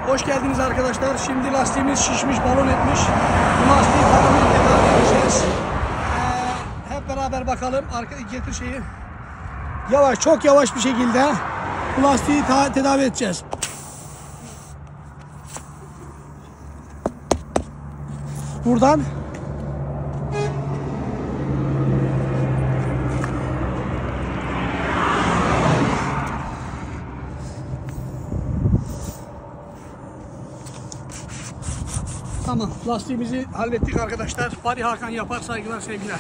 Hoş geldiniz arkadaşlar. Şimdi lastiğimiz şişmiş, balon etmiş. Bu lastiği tamamen tedavi edeceğiz. Hep beraber bakalım. Getir şeyi. Yavaş, çok yavaş bir şekilde bu lastiği tedavi edeceğiz. Buradan tamam, lastiğimizi hallettik arkadaşlar. Fahri Hakan yapar, saygılar, sevgiler.